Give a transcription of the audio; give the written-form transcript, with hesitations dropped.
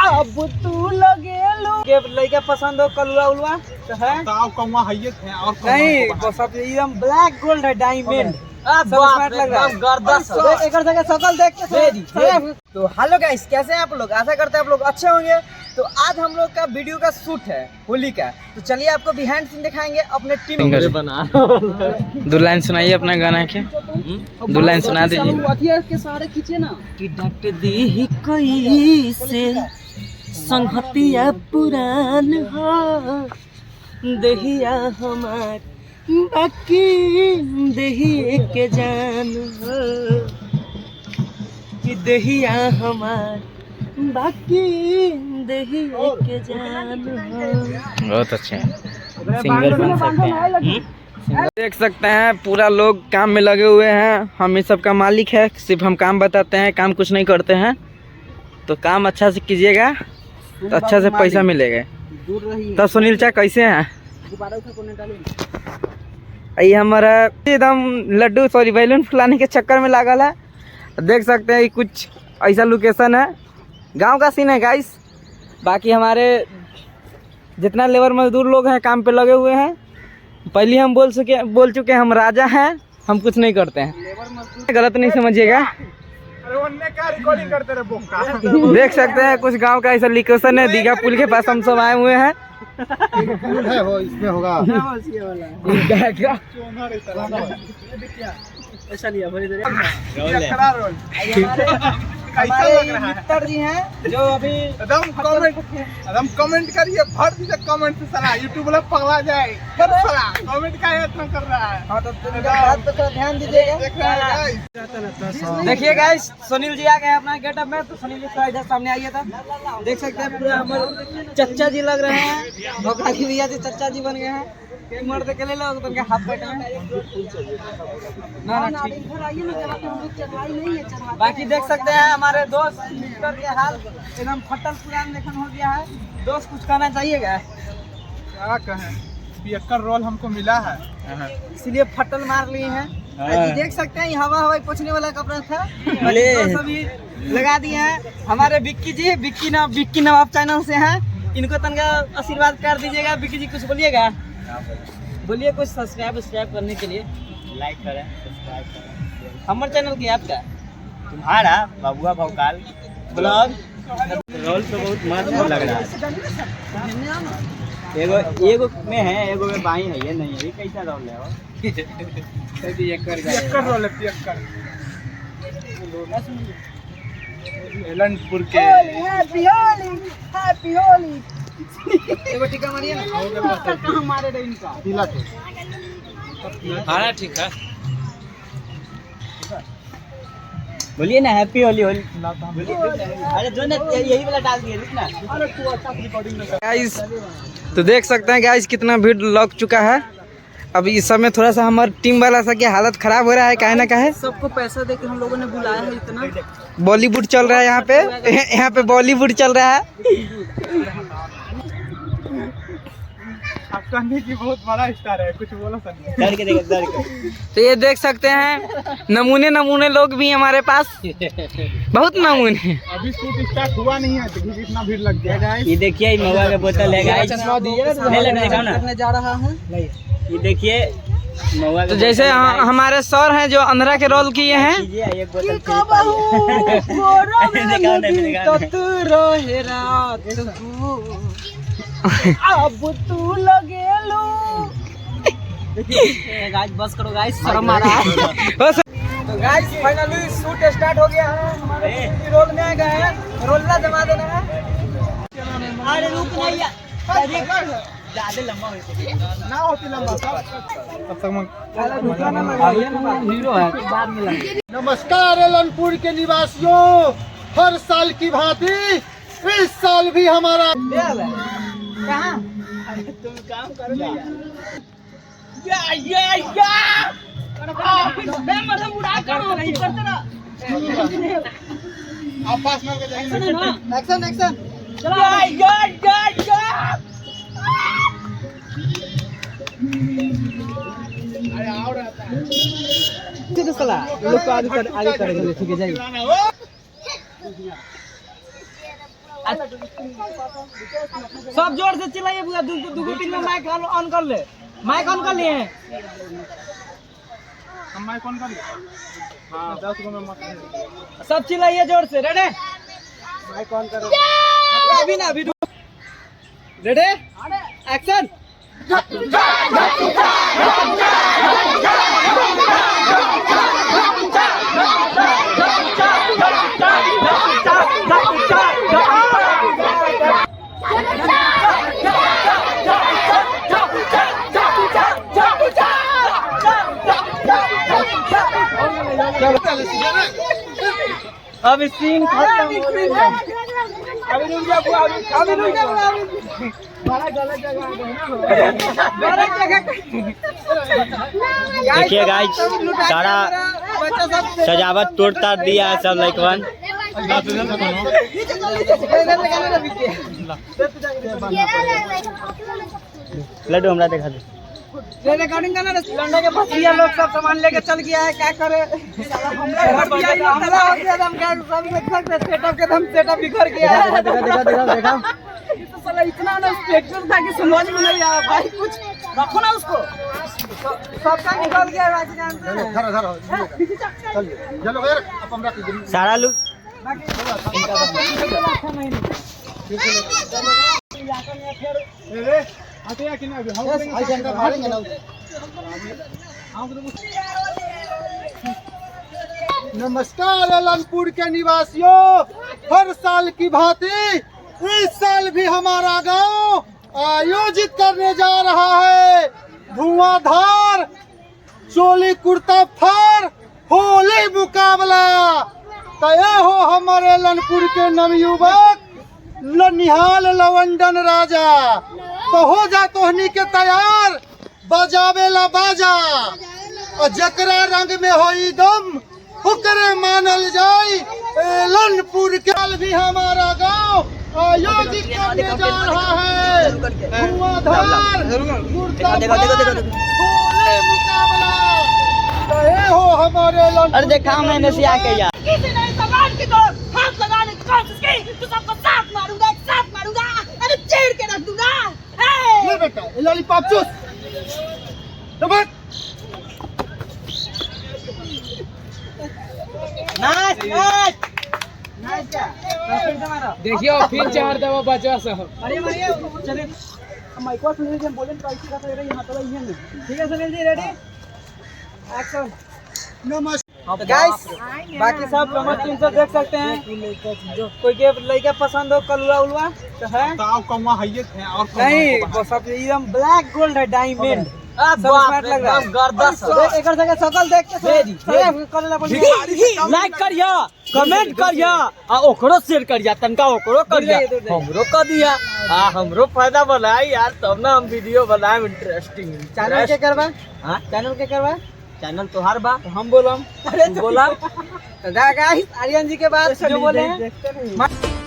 अब तू लगेलू के लइका पसंद हो कलुआ उलवा तो है कौवा हइयत है और नहीं वो सब एकदम ब्लैक गोल्ड है डायमंड सब स्मार्ट लग रहा है गर्दस एक जगह शकल देख के तो हेलो गाइस कैसे हैं आप लोग। आशा करते हैं आप लोग अच्छे होंगे। तो आज हम लोग का वीडियो का शूट है होली का। तो चलिए आपको बिहाइंड सीन दिखाएंगे अपने टीम बना। दो लाइन सुनाइए अपना गाना के। दो लाइन सुना दीजिए के सारे खींचे ना कि डट दी कोई से संगतिया पुरान हो दहिया हमार बाकी दहिए के जान हो कि दहिया हमार बाकी दहिए के जान हो। बहुत अच्छे हैं, सिंगर बन सकते हैं। देख सकते हैं पूरा लोग काम में लगे हुए हैं। हम इस सब का मालिक है, सिर्फ हम काम बताते हैं, काम कुछ नहीं करते हैं। तो काम अच्छा से कीजिएगा तो अच्छा से पैसा मिलेगा। तो सुनील चा कैसे हैं? ये हमारा एकदम लड्डू सॉरी बैलून फुलाने के चक्कर में लागल है। देख सकते हैं कुछ ऐसा लोकेशन है, गांव का सीन है गाइस। बाकी हमारे जितना लेबर मजदूर लोग हैं काम पे लगे हुए हैं। पहले हम बोल चुके हैं हम राजा हैं, हम कुछ नहीं करते हैं, गलत नहीं समझिएगा। देख सकते हैं कुछ गांव का ऐसा लोकेशन है, दीघा पुल के पास हम सब आए हुए हैं। है वो इसमें होगा ऐसा लिया हमारे मित्र जी हैं जो अभी एकदम कमेंट करिए, भर दीजिए कमेंट से। साला यूट्यूब वाला पगला जाए, साला कमेंट का इतना कर रहा है। हाँ तो बात पे थोड़ा ध्यान दीजिएगा। देखिए गाइस सुनील जी आ गए अपना गेटअप में। तो सुनील जी थोड़ा इधर सामने आइए था। देख सकते हैं पूरा हमारे चच्चा जी लग रहे हैं। भोका जी भैया जी चच्चा जी बन गए हैं। मर्द के ले लो तो उनके हाथ बैठे हैं ना ठीक। बाकी देख सकते हैं हमारे दोस्त मित्र के हाल एकदम फटल पुरान लेखन हो गया है। दोस्त कुछ कहना चाहिएगा? क्या कहें, पियक्कर रोल हमको मिला है इसलिए फटल मार लिए हैं। देख सकते हैं हवा हवाई पोछने वाला कपड़ा था, सभी लगा दिए हैं। हमारे विक्की नवाब चैनल से हैं, इनको तनका आशीर्वाद कर दीजिएगा। विक्की जी कुछ बोलिएगा, बोलिए कुछ। सब्सक्राइब करने के लिए लाइक करें, सब्सक्राइब करें। हमारे चैनल की आपका तुम्हारा बबुआ भौकाल ब्लॉग रोल तो बहुत मस्त लग रहा है। एगो में है, एगो में बाई है, ये नहीं है। ये कैसा रोल है वो? पियक्कर रोल है, पियक्कर एलनपुर के। हैप्पी होली एगो टीका मारिए ना। कहां मारे रे इनका पीला थे। हाँ ठीक है, बोलिए ना हैप्पी होली। होली अरे जो ना यही वाला डाल दिए ना। अरे तू अच्छा रिकॉर्डिंग में गाइस तो देख सकते हैं गाइस कितना भीड़ लग चुका है। अब इस समय थोड़ा सा हमारे टीम वाला सा की हालत खराब हो रहा है, काहे ना काहे। सबको पैसा देके हम लोगों ने बुलाया है। इतना बॉलीवुड चल रहा है यहाँ पे बॉलीवुड चल रहा है। आप कहने की बहुत बड़ा स्टार है, कुछ बोलो सर। तो ये देख सकते हैं नमूने लोग भी हमारे पास, बहुत नमूने। अभी शूट स्टार्ट हुआ नहीं है, देखिए कितना भीड़ लग गया। ये देखिए महुआ का बोतल है गाइस, करने जा रहा है। ये देखिए महुआ। तो जैसे हमारे सर हैं जो अंधरा के रोल किए हैं। अब तू लगेलू गाइस बस करो गाइस, शर्म आ रहा है। तो गाइस फाइनली शूट स्टार्ट हो गया है। हमारे रोल में आ गए हैं, रोलना जमा देना है। अरे रुक नहीं ज्यादा लंबा ना होती लंबा तब तक हीरो है बाद में लगे। नमस्कार एलनपुर के निवासियों, हर साल की भांति इस साल भी हमारा कहाँ तुम काम करो ना आप पास में जाएंगे। एक्शन अरे आओ रहता है। चलो साला लोग को आगे करेंगे ठीक है जाइए सब जोर से चिल्लाइए पूरा दो तीन में माइक ऑन कर ले माइक ऑन कर लिए हम माइक ऑन कर लिए हाँ 10 में मत सब चिल्लाइए जोर से रेडी माइक ऑन करो अभी ना अभी रेडी एक्शन अभी सीन खत्म हो गया अभी रुक जा अभी रुक जा बड़ा गलत जगह गलत जगह देखिए गाइस सारा सजावट तोड़ ताड़ दिया है सब लाइकवन लड्डू हमरा दिखा दे ये रिकॉर्डिंग करना लंडा के भतिया लोग सब सामान लेके चल गया है क्या करे हम क्या सब देख सकते सेटअप के हम सेटअप बिखर गया है देखा तो साला इतना ना स्ट्रक्चर था कि समझ में नहीं आया भाई कुछ रखो ना उसको सबका निकल गया है बाकी जानते हैं चलो यार अब हम रख देंगे सारा लोग आते या कि ना अभी हम मारेंगे ना नमस्कार अलानपुर के निवासियों हर साल की भांति इस साल भी हमारा गांव आयोजित करने जा रहा है धुआंधार चोली कुर्ता फार होली मुकाबला तय हो हमारे अलानपुर के नवयुवक निहाल लवंडन राजा तो हो जा तोहनी के तैयार बजावेला बाजा और जकरा रंग में होई दम हुक्रे मानल जाई एलनपुर के भी हमारा गांव आयोजित करने जा रहा है धुआंधार होली मुकाबला कहे हो हमारे अरे देखा मैंने से आके यार किसी ने सामान की तो हाथ लगाने की कोशिश की तो सबको साथ मारूंगा अरे चीर के रख दूंगा ले बेटा लॉलीपॉप चूस दबक नाइस नाइस नाइस क्या फिर से मारो देखियो फिर चार दवा बचा सब अरे मारिए चलिए माइक सुन लीजिए बोलें तो ऐसी बात रही यहां तो ये ठीक है सुनील जी रेडी एक्शन नमस्कार गाइस बाकी सब कमर 300 देख सकते हैं कोई के लड़का पसंद हो कलुआ उलवा तो है ताव कमा हयत है और नहीं वो सब एकदम ब्लैक गोल्ड है डायमंड सब स्मार्ट लग रहा है गर्दस एक जगह शकल देख के करला पड़ी लाइक करिया कमेंट करिया आ ओकरो शेयर करिया तनका ओकरो करिया हमरो कर दिया आ हमरो फायदा बनाई यार तब ना हम वीडियो बनाए इंटरेस्टिंग चैनल के करवा हां चैनल के करवा चैनल तोहार बा तो हम बोलम बोला तो गाइस आर्यन जी के बाद जो बोले हैं